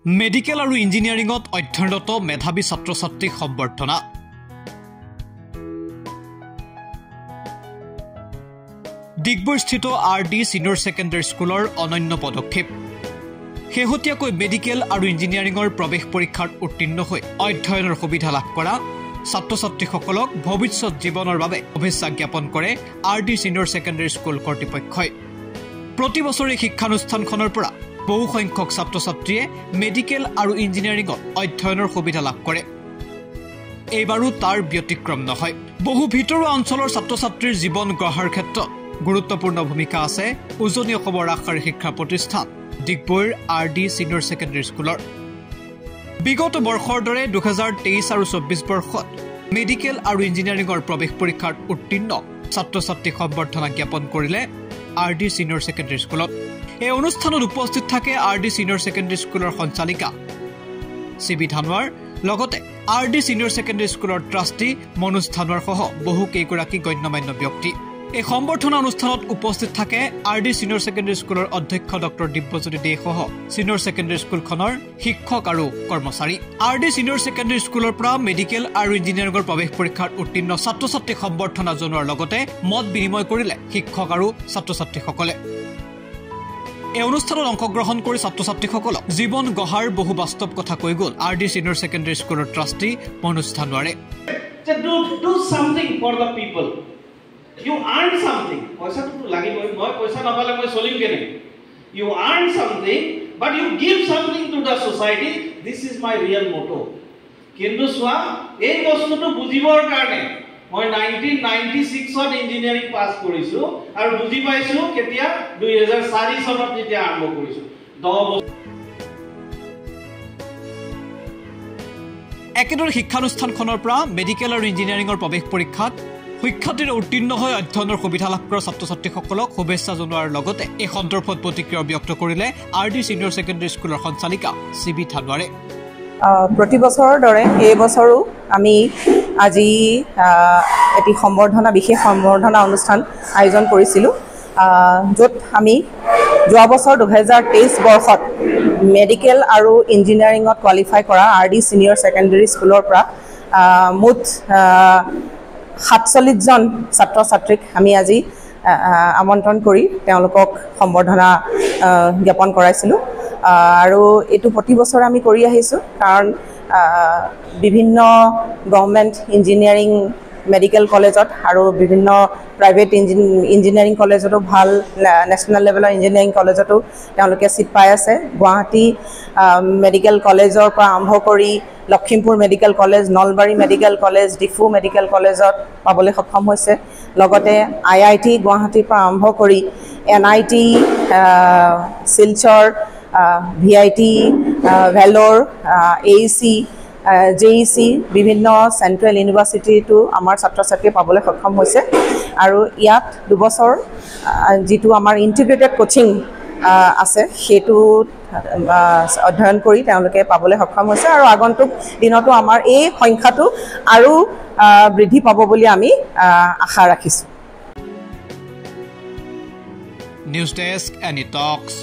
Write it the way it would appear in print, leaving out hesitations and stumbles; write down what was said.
Medical আৰু ইঞ্জিনিয়াৰিঙত অধ্যয়নৰত মেধাৱী ছাত্ৰ-ছাত্ৰীক সম্বৰ্ধনা। ডিগবৈস্থিত RD সিনিয়ৰ ছেকেণ্ডাৰী স্কুলৰ অনন্য পদক্ষেপ। শেহতীয়াকৈ মেডিকেল আৰু ইঞ্জিনিয়াৰিঙৰ প্ৰৱেশ পৰীক্ষাত উত্তীৰ্ণ হৈ অধ্যয়নৰ সুবিধা লাভ কৰা ছাত্ৰ-ছাত্ৰীসকলক ভৱিষ্যত জীৱনৰ বাবে শুভেচ্ছা জ্ঞাপন কৰে RD সিনিয়ৰ ছেকেণ্ডাৰী স্কুল কৰ্তৃপক্ষই। প্ৰতি বছৰে শিক্ষানুষ্ঠানখনৰ পৰা বহু সংখ্যক ছাত্ৰ-ছাত্ৰীয়ে মেডিকেল আৰু ইঞ্জিনিয়াৰিঙত অধ্যয়নৰ সুবিধা লাভ কৰে। এইবাৰো তাৰ ব্যতিক্ৰম নহয়। বহু ভিতৰুৱা অঞ্চলৰ ছাত্ৰ-ছাত্ৰীৰ জীৱন গঢ়াৰ ক্ষেত্ৰত গুৰুত্বপূৰ্ণ ভূমিকা আছে উজনি অসমৰ আগশাৰীৰ শিক্ষা প্ৰতিষ্ঠান ডিগবৈৰ RD সিনিয়ৰ ছেকেণ্ডাৰী স্কুলৰ। বিগত বৰ্ষৰ দৰে 2023 আৰু 24 বৰ্ষত মেডিকেল আৰু ইঞ্জিনিয়াৰিঙৰ প্ৰৱেশ পৰীক্ষাত উত্তীৰ্ণ ছাত্ৰ-ছাত্ৰীক সম্বৰ্ধনা জ্ঞাপন কৰিলে RD সিনিয়ৰ ছেকেণ্ডাৰী স্কুলত। এই অনুষ্ঠানত উপস্থিত থাকে RD সিনিয়ৰ ছেকেণ্ডাৰী স্কুলৰ সঞ্চালিকা CB ধানোৱাৰ, লগতে RD সিনিয়ৰ ছেকেণ্ডাৰী স্কুলৰ ট্ৰাষ্টি মনোজ ধানোৱাৰ সহ বহু কেইগৰাকী গণ্যমান্য ব্যক্তি। এই সম্বৰ্ধনা অনুষ্ঠানত উপস্থিত থাকে RD সিনিয়ৰ ছেকেণ্ডাৰী স্কুলৰ অধ্যক্ষ ডক্টৰ দিব্যজ্যোতি দে সহ সিনিয়ৰ ছেকেণ্ডাৰী স্কুলখনৰ শিক্ষক আৰু কৰ্মচাৰী। RD সিনিয়ৰ ছেকেণ্ডাৰী স্কুলৰ পৰা মেডিকেল আৰু ইঞ্জিনিয়াৰিঙৰ প্ৰৱেশ পৰীক্ষাত উত্তীৰ্ণ ছাত্ৰ-ছাত্ৰীক সম্বৰ্ধনা জনোৱাৰ লগতে মত বিনিময় কৰিলে শিক্ষক আৰু ছাত্ৰ-ছাত্ৰীসকলে। এই অনুষ্ঠানত অংশগ্ৰহণ কৰি ছাত্ৰ-ছাত্ৰীসকলক জীৱন গঢ়াৰ বহু বাস্তৱ কথা কৈ গ'ল RD সিনিয়ৰ ছেকেণ্ডাৰী স্কুলৰ ট্ৰাষ্টি মনোজ ধানোৱাৰে। Do something for the people. You earn something. পইচা তো লাগিবই, মই পইচা নাপালে মই চলিম কেনে? You earn something, but you give something to the society. This is my real motto. কিন্তু সোৱা এই বস্তুটো বুজিবৰ কাৰণে মই 1996ত ইঞ্জিনিয়াৰিং পাছ কৰিছো আৰু বুজি পাইছো কেতিয়া 2004 চনত যেতিয়া আৰম্ভ কৰিছো 10 বছৰ। একেদৰে শিক্ষানুষ্ঠানখনৰ পৰা মেডিকেল আৰু ইঞ্জিনিয়াৰিঙৰ প্ৰৱেশ পৰীক্ষাত শিক্ষাৰ্থীৰে উত্তীৰ্ণ হৈ অধ্যয়নৰ সুবিধা লাভ কৰা ছাত্ৰ-ছাত্ৰীসকলক শুভেচ্ছা জনোৱাৰ লগতে এই সন্দৰ্ভত প্ৰতিক্ৰিয়া ব্যক্ত কৰিলে RD সিনিয়ৰ ছেকেণ্ডাৰী স্কুলৰ সঞ্চালিকা CB ধানোৱাৰে। প্ৰতি বছৰৰ দৰে এই বছৰো আমি আজি এটি বিশেষ সম্বৰ্ধনা অনুষ্ঠান আয়োজন কৰিছিলোঁ, য'ত আমি যোৱা বছৰ 2023 বৰ্ষত মেডিকেল আৰু ইঞ্জিনিয়াৰিঙত কোৱালিফাই কৰা RD সিনিয়ৰ ছেকেণ্ডাৰী স্কুলৰ পৰা মুঠ 47 জন ছাত্ৰ-ছাত্ৰীক আমি আজি আমন্ত্ৰণ কৰি তেওঁলোকক সম্বৰ্ধনা জ্ঞাপন কৰাইছিলোঁ। আৰু এইটো প্ৰতি বছৰ আমি কৰি আহিছোঁ, কাৰণ বিভিন্ন গভৰ্ণমেণ্ট ইঞ্জিনিয়াৰিং মেডিকেল কলেজত আৰু বিভিন্ন প্ৰাইভেট ইঞ্জিনিয়াৰিং কলেজতো ভাল নেশ্যনেল লেভেলৰ ইঞ্জিনিয়াৰিং কলেজতো তেওঁলোকে ছিট পাই আছে। গুৱাহাটী মেডিকেল কলেজৰ পৰা আৰম্ভ কৰি Lakhimpur medical college, Nalbari medical college, Diphu medical কলেজত পাবলৈ সক্ষম হৈছে। লগতে IIT গুৱাহাটীৰ পৰা আৰম্ভ কৰি NIT Silchar, VIT Vellore, AEC, JEC বিভিন্ন চেণ্ট্ৰেল ইউনিভাৰ্চিটিটো আমাৰ ছাত্ৰ-ছাত্ৰীয়ে পাবলৈ সক্ষম হৈছে। আৰু ইয়াত দুবছৰ যিটো আমাৰ ইণ্টিগ্ৰেটেড কোচিং আছে সেইটো অধ্যয়ন কৰি তেওঁলোকে পাবলৈ সক্ষম হৈছে। আৰু আগন্তুক দিনতো আমাৰ এই সংখ্যাটো আৰু বৃদ্ধি পাব বুলি আমি আশা ৰাখিছোঁ। নিউজ ডেস্ক, এনি টক্স।